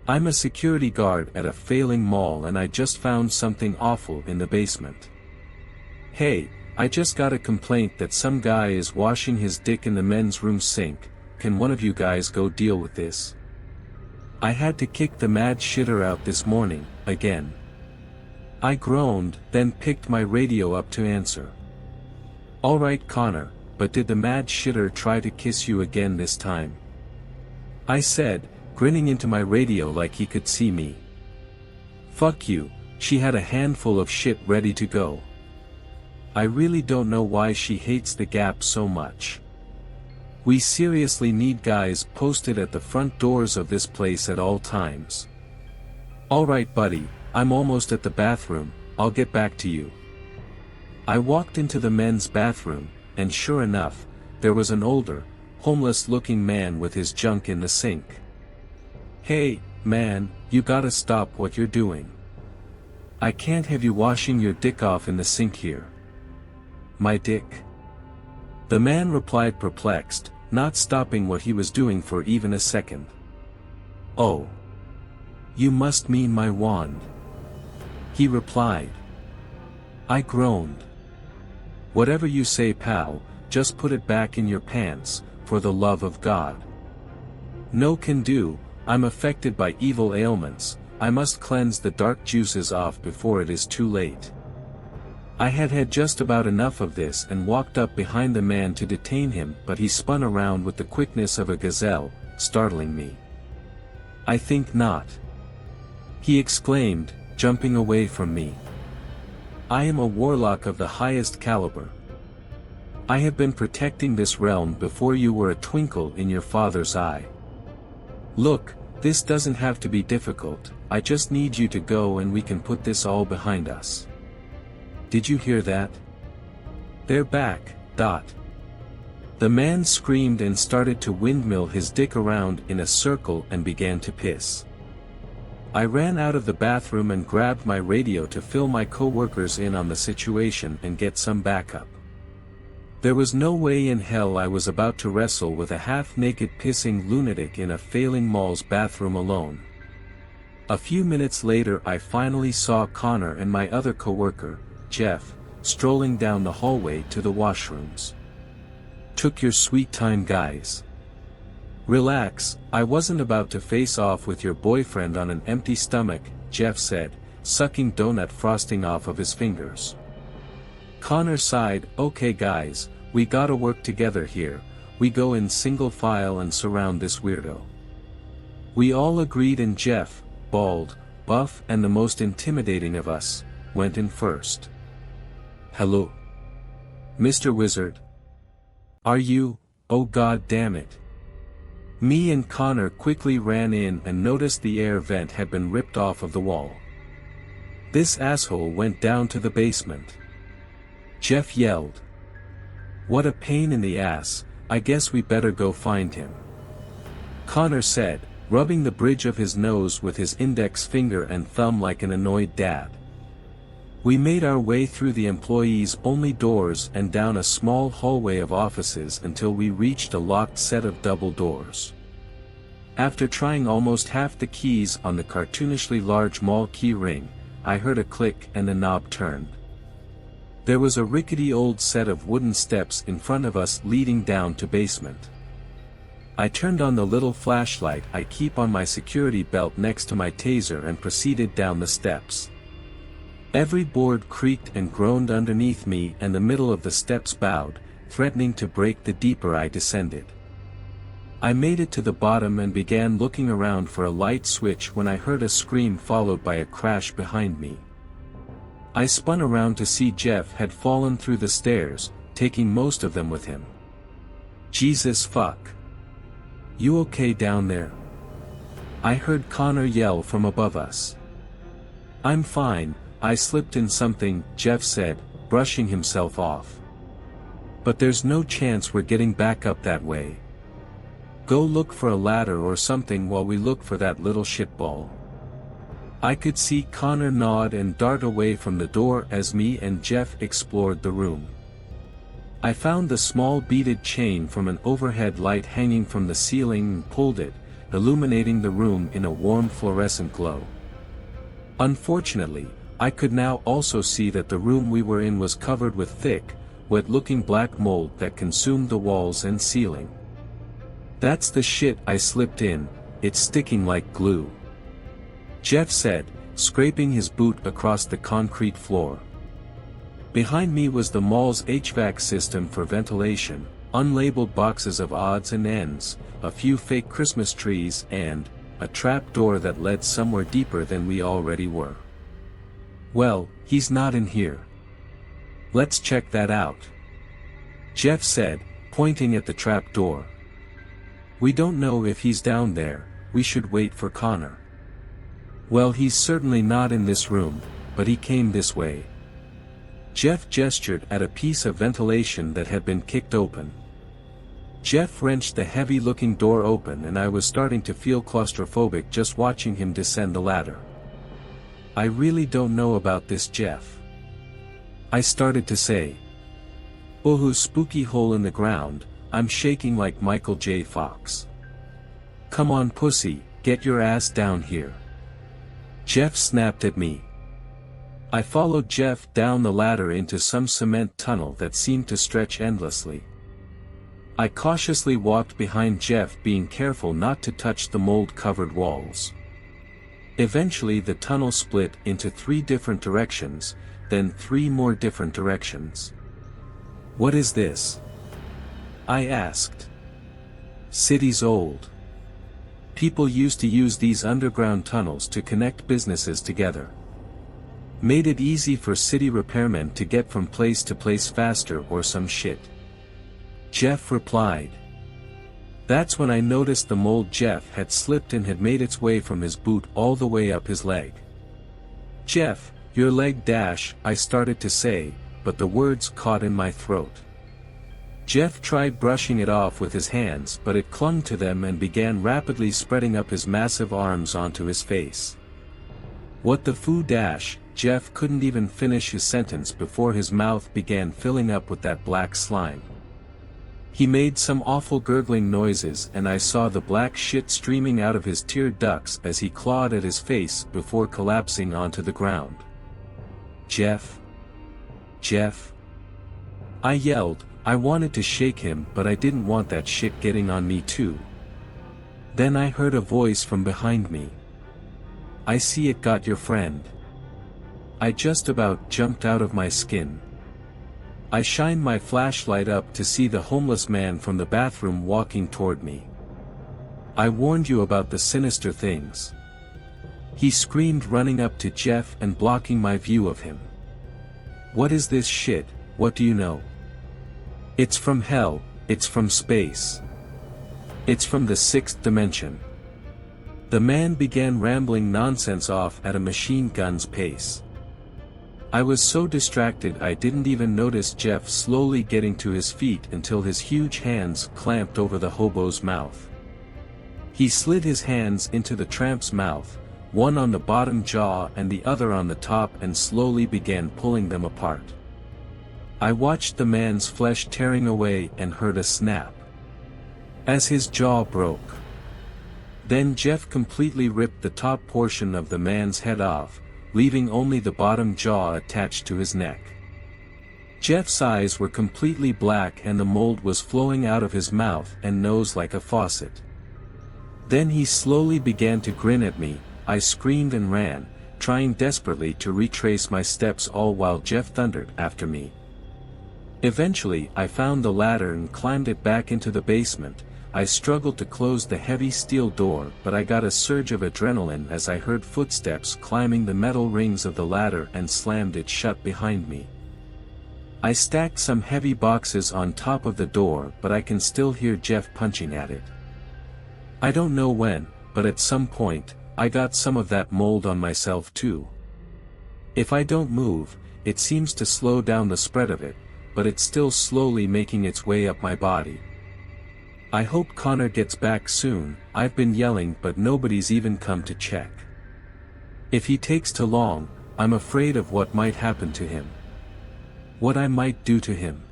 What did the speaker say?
I'm a security guard at a failing mall and I just found something awful in the basement. Hey, I just got a complaint that some guy is washing his dick in the men's room sink. Can one of you guys go deal with this? I had to kick the mad shitter out this morning, again. I groaned, then picked my radio up to answer. Alright Connor, but did the mad shitter try to kiss you again this time? I said, grinning into my radio like he could see me. Fuck you, she had a handful of shit ready to go. I really don't know why she hates the Gap so much. We seriously need guys posted at the front doors of this place at all times. Alright buddy, I'm almost at the bathroom, I'll get back to you. I walked into the men's bathroom, and sure enough, there was an older, homeless-looking man with his junk in the sink. Hey, man, you gotta stop what you're doing. I can't have you washing your dick off in the sink here. My dick? The man replied perplexed, not stopping what he was doing for even a second. Oh. You must mean my wand. He replied. I groaned. Whatever you say pal, just put it back in your pants, for the love of God. No can do, I'm affected by evil ailments, I must cleanse the dark juices off before it is too late. I had had just about enough of this and walked up behind the man to detain him, but he spun around with the quickness of a gazelle, startling me. I think not. He exclaimed, jumping away from me. I am a warlock of the highest caliber. I have been protecting this realm before you were a twinkle in your father's eye. Look, this doesn't have to be difficult, I just need you to go and we can put this all behind us. Did you hear that? They're back, Dot. The man screamed and started to windmill his dick around in a circle and began to piss. I ran out of the bathroom and grabbed my radio to fill my co-workers in on the situation and get some backup. There was no way in hell I was about to wrestle with a half-naked pissing lunatic in a failing mall's bathroom alone. A few minutes later I finally saw Connor and my other co-worker, Jeff, strolling down the hallway to the washrooms. Took your sweet time guys. Relax, I wasn't about to face off with your boyfriend on an empty stomach, Jeff said, sucking donut frosting off of his fingers. Connor sighed, okay guys, we gotta work together here, we go in single file and surround this weirdo. We all agreed and Jeff, bald, buff and the most intimidating of us, went in first. Hello? Mr. Wizard? Are you, oh god damn it. Me and Connor quickly ran in and noticed the air vent had been ripped off of the wall. This asshole went down to the basement. Jeff yelled. What a pain in the ass, I guess we better go find him. Connor said, rubbing the bridge of his nose with his index finger and thumb like an annoyed dad. We made our way through the employees-only doors and down a small hallway of offices until we reached a locked set of double doors. After trying almost half the keys on the cartoonishly large mall key ring, I heard a click and the knob turned. There was a rickety old set of wooden steps in front of us leading down to basement. I turned on the little flashlight I keep on my security belt next to my taser and proceeded down the steps. Every board creaked and groaned underneath me and the middle of the steps bowed, threatening to break the deeper I descended. I made it to the bottom and began looking around for a light switch when I heard a scream followed by a crash behind me. I spun around to see Jeff had fallen through the stairs, taking most of them with him. Jesus fuck. You okay down there? I heard Connor yell from above us. I'm fine. I slipped in something, Jeff said, brushing himself off. But there's no chance we're getting back up that way. Go look for a ladder or something while we look for that little shitball. I could see Connor nod and dart away from the door as me and Jeff explored the room. I found the small beaded chain from an overhead light hanging from the ceiling and pulled it, illuminating the room in a warm fluorescent glow. Unfortunately, I could now also see that the room we were in was covered with thick, wet-looking black mold that consumed the walls and ceiling. "That's the shit I slipped in, it's sticking like glue," Jeff said, scraping his boot across the concrete floor. Behind me was the mall's HVAC system for ventilation, unlabeled boxes of odds and ends, a few fake Christmas trees and a trap door that led somewhere deeper than we already were. "Well, he's not in here. Let's check that out," Jeff said, pointing at the trap door. "We don't know if he's down there, we should wait for Connor." "Well, he's certainly not in this room, but he came this way." Jeff gestured at a piece of ventilation that had been kicked open. Jeff wrenched the heavy-looking door open and I was starting to feel claustrophobic just watching him descend the ladder. "I really don't know about this, Jeff," I started to say. "Oh, spooky hole in the ground, I'm shaking like Michael J. Fox. Come on pussy, get your ass down here," Jeff snapped at me. I followed Jeff down the ladder into some cement tunnel that seemed to stretch endlessly. I cautiously walked behind Jeff, being careful not to touch the mold-covered walls. Eventually the tunnel split into 3 different directions, then 3 more different directions. "What is this?" I asked. "City's old. People used to use these underground tunnels to connect businesses together. Made it easy for city repairmen to get from place to place faster or some shit," Jeff replied. That's when I noticed the mold Jeff had slipped in had made its way from his boot all the way up his leg. "Jeff, your leg dash," I started to say, but the words caught in my throat. Jeff tried brushing it off with his hands, but it clung to them and began rapidly spreading up his massive arms onto his face. "What the foo dash?" Jeff couldn't even finish his sentence before his mouth began filling up with that black slime. He made some awful gurgling noises and I saw the black shit streaming out of his tear ducts as he clawed at his face before collapsing onto the ground. "Jeff? Jeff?" I yelled. I wanted to shake him, but I didn't want that shit getting on me too. Then I heard a voice from behind me. "I see it got your friend." I just about jumped out of my skin. I shined my flashlight up to see the homeless man from the bathroom walking toward me. "I warned you about the sinister things," he screamed, running up to Jeff and blocking my view of him. "What is this shit? What do you know?" "It's from hell, it's from space. It's from the 6th dimension." The man began rambling nonsense off at a machine gun's pace. I was so distracted I didn't even notice Jeff slowly getting to his feet until his huge hands clamped over the hobo's mouth. He slid his hands into the tramp's mouth, one on the bottom jaw and the other on the top, and slowly began pulling them apart. I watched the man's flesh tearing away and heard a snap as his jaw broke. Then Jeff completely ripped the top portion of the man's head off, leaving only the bottom jaw attached to his neck. Jeff's eyes were completely black and the mold was flowing out of his mouth and nose like a faucet. Then he slowly began to grin at me. I screamed and ran, trying desperately to retrace my steps, all while Jeff thundered after me. Eventually I found the ladder and climbed it back into the basement. I struggled to close the heavy steel door, but I got a surge of adrenaline as I heard footsteps climbing the metal rings of the ladder and slammed it shut behind me. I stacked some heavy boxes on top of the door, but I can still hear Jeff punching at it. I don't know when, but at some point, I got some of that mold on myself too. If I don't move, it seems to slow down the spread of it, but it's still slowly making its way up my body. I hope Connor gets back soon. I've been yelling but nobody's even come to check. If he takes too long, I'm afraid of what might happen to him. What I might do to him.